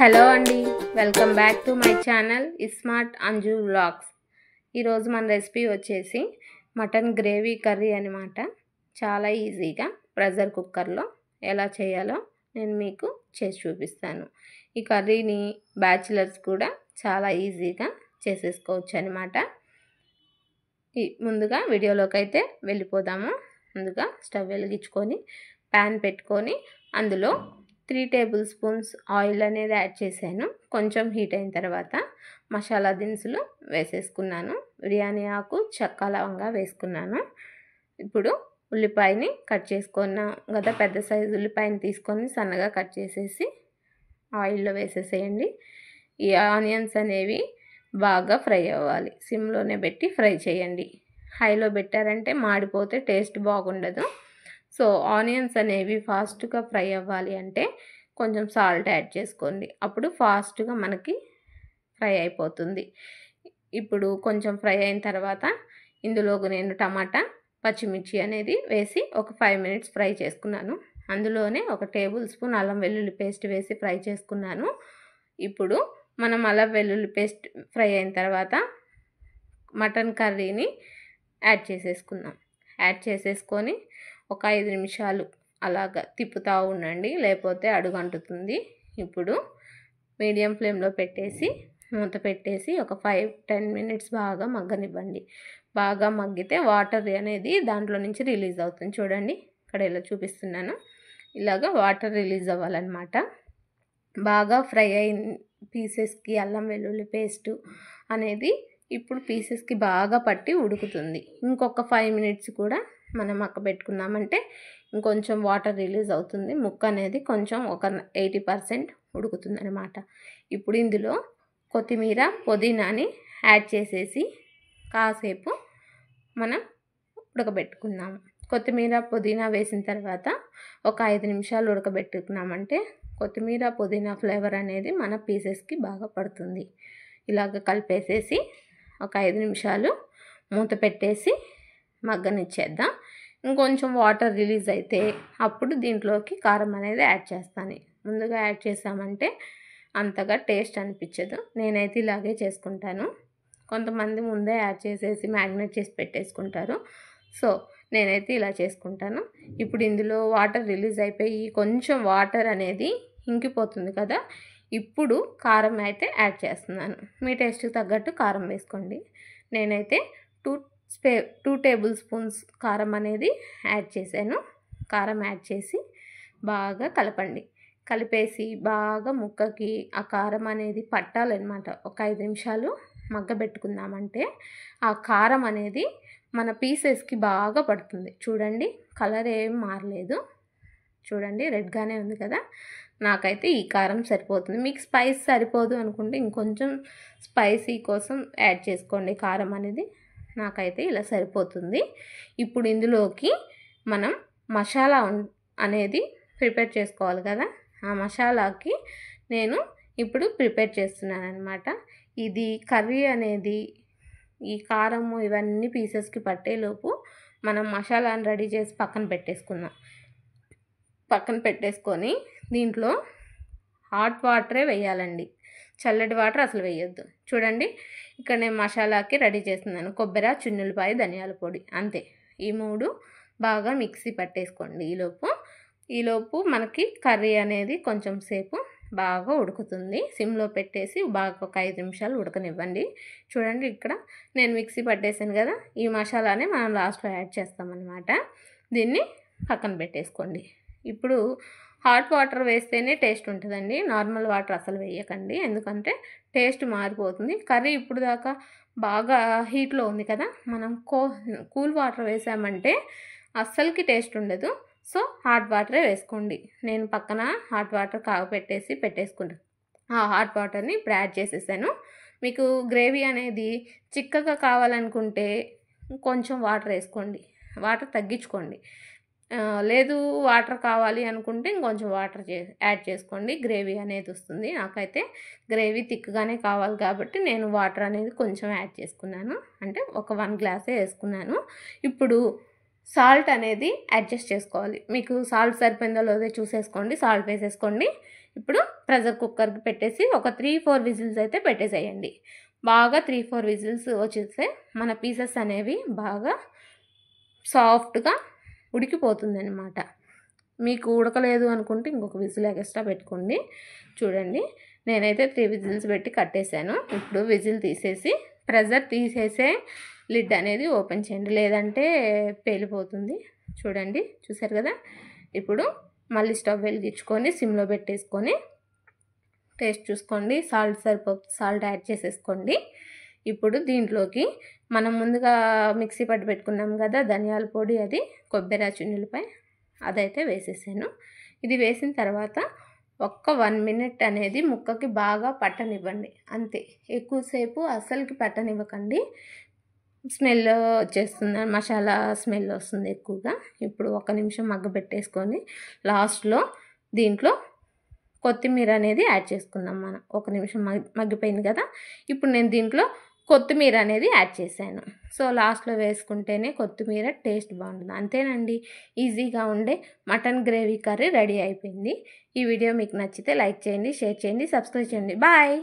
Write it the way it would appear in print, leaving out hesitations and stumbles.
Hello అండి, welcome back to my channel smart Anju vlogs. ఈరోజు మన రెసిపీ వచ్చేసి మటన్ గ్రేవీ కర్రీ అనమాట. చాలా ఈజీగా ప్రెషర్ కుక్కర్లో ఎలా చేయాలో నేను మీకు చేసి చూపిస్తాను. ఈ కర్రీని బ్యాచిలర్స్ కూడా చాలా ఈజీగా చేసేసుకోవచ్చు అనమాట. ముందుగా వీడియోలోకి అయితే వెళ్ళిపోదాము. ముందుగా స్టవ్ వెలిగించుకొని ప్యాన్ పెట్టుకొని అందులో 3 టేబుల్ స్పూన్స్ ఆయిల్ అనేది యాడ్ చేశాను. కొంచెం హీట్ అయిన తర్వాత మసాలా దినుసులు వేసేసుకున్నాను. బిర్యానీ ఆకు, చెక్క, లవంగా వేసుకున్నాను. ఇప్పుడు ఉల్లిపాయని కట్ చేసుకున్నాం కదా, పెద్ద సైజు ఉల్లిపాయని తీసుకొని సన్నగా కట్ చేసేసి ఆయిల్లో వేసేసేయండి. ఈ ఆనియన్స్ అనేవి బాగా ఫ్రై అవ్వాలి. సిమ్లోనే పెట్టి ఫ్రై చేయండి. హైలో పెట్టారంటే మాడిపోతే టేస్ట్ బాగుండదు. సో ఆనియన్స్ అనేవి ఫాస్ట్గా ఫ్రై అవ్వాలి అంటే కొంచెం సాల్ట్ యాడ్ చేసుకోండి. అప్పుడు ఫాస్ట్గా మనకి ఫ్రై అయిపోతుంది. ఇప్పుడు కొంచెం ఫ్రై అయిన తర్వాత ఇందులోకి నేను టమాటా, పచ్చిమిర్చి అనేది వేసి ఒక 5 మినిట్స్ ఫ్రై చేసుకున్నాను. అందులోనే 1 టేబుల్ స్పూన్ అల్లం వెల్లుల్లి పేస్ట్ వేసి ఫ్రై చేసుకున్నాను. ఇప్పుడు మనం అల్లం వెల్లుల్లి పేస్ట్ ఫ్రై అయిన తర్వాత మటన్ కర్రీని యాడ్ చేసేసుకుందాం. యాడ్ చేసేసుకొని ఒక 5 నిమిషాలు అలాగా తిప్పుతూ ఉండండి, లేకపోతే అడుగంటుతుంది. ఇప్పుడు మీడియం ఫ్లేమ్లో పెట్టేసి మూత పెట్టేసి ఒక 5-10 మినిట్స్ బాగా మగ్గనివ్వండి. బాగా మగ్గితే వాటర్ అనేది దాంట్లో నుంచి రిలీజ్ అవుతుంది. చూడండి, ఇక్కడ ఇలా చూపిస్తున్నాను. ఇలాగా వాటర్ రిలీజ్ అవ్వాలన్నమాట. బాగా ఫ్రై అయిన పీసెస్కి అల్లం వెల్లుల్లి పేస్టు అనేది ఇప్పుడు పీసెస్కి బాగా పట్టి ఉడుకుతుంది. ఇంకొక 5 మినిట్స్ కూడా మనం పెట్టుకున్నామంటే ఇంకొంచెం వాటర్ రిలీజ్ అవుతుంది. ముక్క అనేది కొంచెం ఒక 80% ఉడుకుతుంది అనమాట. ఇప్పుడు ఇందులో కొత్తిమీర, పుదీనాని యాడ్ చేసేసి కాసేపు మనం ఉడకబెట్టుకుందాము. కొత్తిమీర, పుదీనా వేసిన తర్వాత ఒక 5 నిమిషాలు ఉడకబెట్టుకున్నామంటే కొత్తిమీర, పుదీనా ఫ్లేవర్ అనేది మన పీసెస్కి బాగా పడుతుంది. ఇలాగ కలిపేసేసి ఒక 5 నిమిషాలు మూత పెట్టేసి మగ్గనిచ్చేద్దాం. ఇంకొంచెం వాటర్ రిలీజ్ అయితే అప్పుడు దీంట్లోకి కారం అనేది యాడ్ చేస్తాను. ముందుగా యాడ్ చేసామంటే అంతగా టేస్ట్ అనిపించదు. నేనైతే ఇలాగే చేసుకుంటాను. కొంతమంది ముందే యాడ్ చేసేసి మ్యాగ్నేట్ చేసి పెట్టేసుకుంటారు. సో నేనైతే ఇలా చేసుకుంటాను. ఇప్పుడు ఇందులో వాటర్ రిలీజ్ అయిపోయి కొంచెం వాటర్ అనేది ఇంకిపోతుంది కదా, ఇప్పుడు కారం అయితే యాడ్ చేస్తున్నాను. మీ టేస్ట్కి తగ్గట్టు కారం వేసుకోండి. నేనైతే 2 టేబుల్ స్పూన్స్ కారం అనేది యాడ్ చేశాను. కారం యాడ్ చేసి బాగా కలపండి. కలిపేసి బాగా ముక్కకి ఆ కారం అనేది పట్టాలన్నమాట. ఒక 5 నిమిషాలు మగ్గబెట్టుకుందామంటే ఆ కారం అనేది మన పీసెస్కి బాగా పడుతుంది. చూడండి, కలర్ ఏం మారలేదు. చూడండి, రెడ్గానే ఉంది కదా. నాకైతే ఈ కారం సరిపోతుంది. మీకు స్పైస్ సరిపోదు అనుకుంటే ఇంకొంచెం స్పైసీ కోసం యాడ్ చేసుకోండి కారం అనేది. నాకైతే ఇలా సరిపోతుంది. ఇప్పుడు ఇందులోకి మనం మసాలా అనేది ప్రిపేర్ చేసుకోవాలి కదా. ఆ మసాలాకి నేను ఇప్పుడు ప్రిపేర్ చేస్తున్నాను అనమాట. ఇది కర్రీ అనేది ఈ కారము ఇవన్నీ పీసెస్కి పట్టేలోపు మనం మసాలాను రెడీ చేసి పక్కన పెట్టేసుకుందాం. పక్కన పెట్టేసుకొని దీంట్లో హాట్ వాటరే వేయాలండి. చల్లటి వాటర్ అసలు వేయొద్దు. చూడండి, ఇక్కడ నేను మసాలాకి రెడీ చేస్తున్నాను. కొబ్బరి, చున్నులపాయ, ధనియాల పొడి, అంతే. ఈ 3 బాగా మిక్సీ పట్టేసుకోండి. ఈలోపు మనకి కర్రీ అనేది కొంచెం సేపు బాగా ఉడుకుతుంది. సిమ్లో పెట్టేసి బాగా ఒక 5 నిమిషాలు ఉడకనివ్వండి. చూడండి, ఇక్కడ నేను మిక్సీ పట్టేసాను కదా, ఈ మసాలానే మనం లాస్ట్లో యాడ్ చేస్తామన్నమాట. దీన్ని పక్కన పెట్టేసుకోండి. ఇప్పుడు హాట్ వాటర్ వేస్తేనే టేస్ట్ ఉంటుందండి. నార్మల్ వాటర్ అసలు వేయకండి, ఎందుకంటే టేస్ట్ మారిపోతుంది. కర్రీ ఇప్పుడు దాకా బాగా హీట్లో ఉంది కదా, మనం కూల్ వాటర్ వేసామంటే అస్సలకి టేస్ట్ ఉండదు. సో హాట్ వాటరే వేసుకోండి. నేను పక్కన హాట్ వాటర్ పెట్టేసుకుంటాను. ఆ హాట్ వాటర్ని ఇప్పుడు యాడ్ చేసేసాను. మీకు గ్రేవీ అనేది చిక్కగా కావాలనుకుంటే కొంచెం వాటర్ వేసుకోండి, వాటర్ తగ్గించుకోండి. లేదు వాటర్ కావాలి అనుకుంటే ఇంకొంచెం వాటర్ యాడ్ చేసుకోండి. గ్రేవీ అనేది వస్తుంది. నాకైతే గ్రేవీ థిక్గానే కావాలి కాబట్టి నేను వాటర్ అనేది కొంచెం యాడ్ చేసుకున్నాను. అంటే ఒక 1 గ్లాసే వేసుకున్నాను. ఇప్పుడు సాల్ట్ అనేది అడ్జస్ట్ చేసుకోవాలి. మీకు సాల్ట్ సరిపోయిందో లేదో చూసేసుకోండి. సాల్ట్ వేసేసుకోండి. ఇప్పుడు ప్రెషర్ కుక్కర్కి పెట్టేసి ఒక 3-4 విజిల్స్ అయితే పెట్టేసేయండి. బాగా 3-4 విజిల్స్ వచ్చేస్తే మన పీసెస్ అనేవి బాగా సాఫ్ట్గా ఉడికిపోతుందన్నమాట. మీకు ఉడకలేదు అనుకుంటే ఇంకొక విజిల్ ఎక్స్ట్రా పెట్టుకోండి. చూడండి నేనైతే 3 విజిల్స్ పెట్టి కట్టేశాను. ఇప్పుడు విజిల్ తీసేసి ప్రెషర్ తీసేసే లిడ్ అనేది ఓపెన్ చేయండి, లేదంటే పేలిపోతుంది. చూడండి చూసారు కదా. ఇప్పుడు మళ్ళీ స్టవ్ వెలిగించుకొని సిమ్లో పెట్టేసుకొని టేస్ట్ చూసుకోండి. సాల్ట్ యాడ్ చేసేసుకోండి. ఇప్పుడు దీంట్లోకి మనం ముందుగా మిక్సీ పట్టి పెట్టుకున్నాం కదా ధనియాల పొడి, అది కొబ్బరి చిన్నులపై అదైతే వేసేసాను. ఇది వేసిన తర్వాత ఒక్క 1 మినిట్ అనేది ముక్కకి బాగా పట్టనివ్వండి అంతే. ఎక్కువసేపు అస్సలకి పట్టనివ్వకండి, స్మెల్ వచ్చేస్తుంది, మసాలా స్మెల్ వస్తుంది ఎక్కువగా. ఇప్పుడు 1 నిమిషం మగ్గబెట్టేసుకొని లాస్ట్లో దీంట్లో కొత్తిమీర అనేది యాడ్ చేసుకుందాం మనం. 1 నిమిషం మగ్గిపోయింది కదా. ఇప్పుడు నేను దీంట్లో కొత్తిమీర అనేది యాడ్ చేశాను. సో లాస్ట్లో వేసుకుంటేనే కొత్తిమీర టేస్ట్ బాగుంటుంది. అంతేనండి, ఈజీగా ఉండే మటన్ గ్రేవీ కర్రీ రెడీ అయిపోయింది. ఈ వీడియో మీకు నచ్చితే లైక్ చేయండి, షేర్ చేయండి, సబ్స్క్రైబ్ చేయండి. బాయ్.